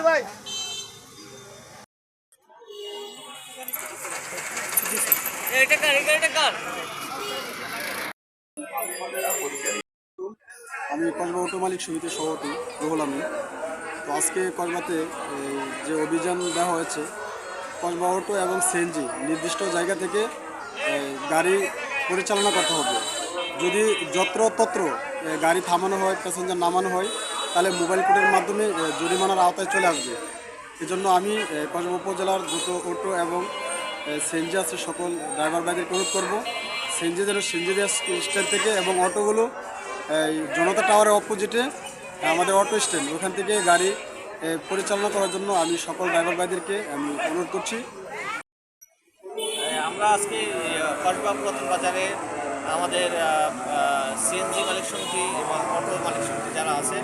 ভাই আমি কসবা অটো মালিক সমিতির সভাপতি রুহুল আমিন। তো আজকে কসবাতে যে অভিযান দেওয়া হয়েছে, কসবা অটো এবং সিএনজি নির্দিষ্ট জায়গা থেকে গাড়ি পরিচালনা করতে হবে। যদি যত্রতত্র গাড়ি থামানো হয়, প্যাসেঞ্জার নামানো হয়, তাহলে মোবাইল কোডের মাধ্যমে জরিমানার আওতায় চলে আসবে। এজন্য আমি কসবা উপজেলার দুটো অটো এবং সিএনজি আছে সকল ড্রাইভার ভাইদেরকে অনুরোধ করবো, সিএনজি যেন সিএনজি স্ট্যান্ড থেকে এবং অটোগুলো এই জনতা টাওয়ারের অপোজিটে আমাদের অটো স্ট্যান্ড, ওখান থেকে গাড়ি পরিচালনা করার জন্য আমি সকল ড্রাইভার ভাইদেরকে আমি অনুরোধ করছি। আমরা আজকে কসবা পুরাতন বাজারে আমাদের সিএনজি মালিক সমিতি এবং অটো মালিক সমিতি যারা আছে,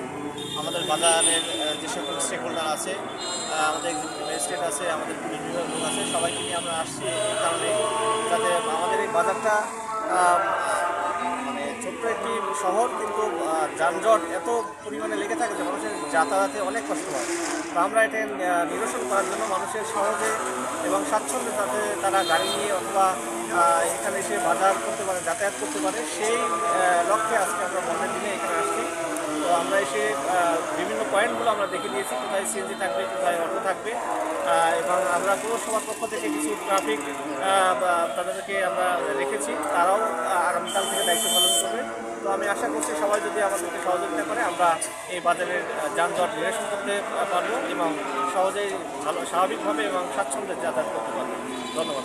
আমাদের বাজারের যে সকল স্টেক হোল্ডার আছে, আমাদের ম্যাজিস্ট্রেট আছে, আমাদের পুলিশ বিভাগ লোক আছে, সবাইকে নিয়ে আমরা আসছি এই কারণে যাতে আমাদের এই বাজারটা মানে ছোট্ট একটি শহর, কিন্তু যানজট এত পরিমাণে লেগে থাকে যে মানুষের যাতায়াতে অনেক কষ্ট হয়। তো আমরা এটা নিরসন করার জন্য মানুষের সহজে এবং স্বাচ্ছন্দ্যে যাতে তারা গাড়ি নিয়ে অথবা এখানে এসে বাজার করতে পারে, যাতায়াত করতে পারে, সেই লক্ষ্যে আজকে আমরা বন্ধের দিনে এখানে আসছি। তো আমরা এসে বিভিন্ন পয়েন্টগুলো আমরা দেখে দিয়েছি, কোথায় সিএনজি থাকবে, কোথায় অটো থাকবে, এবং আমরা পৌরসভার পক্ষ থেকে কিছু ট্রাফিক তাদেরকে আমরা রেখেছি, তারাও আগামীকাল থেকে দায়িত্ব পালন করবে। তো আমি আশা করছি সবাই যদি আমাদেরকে সহযোগিতা করে আমরা এই বাজারের যানজট নিরসন করতে পারবো এবং সহজেই ভালো স্বাভাবিকভাবে এবং স্বাচ্ছন্দ্যে যাতায়াত করতে পারবো। ধন্যবাদ।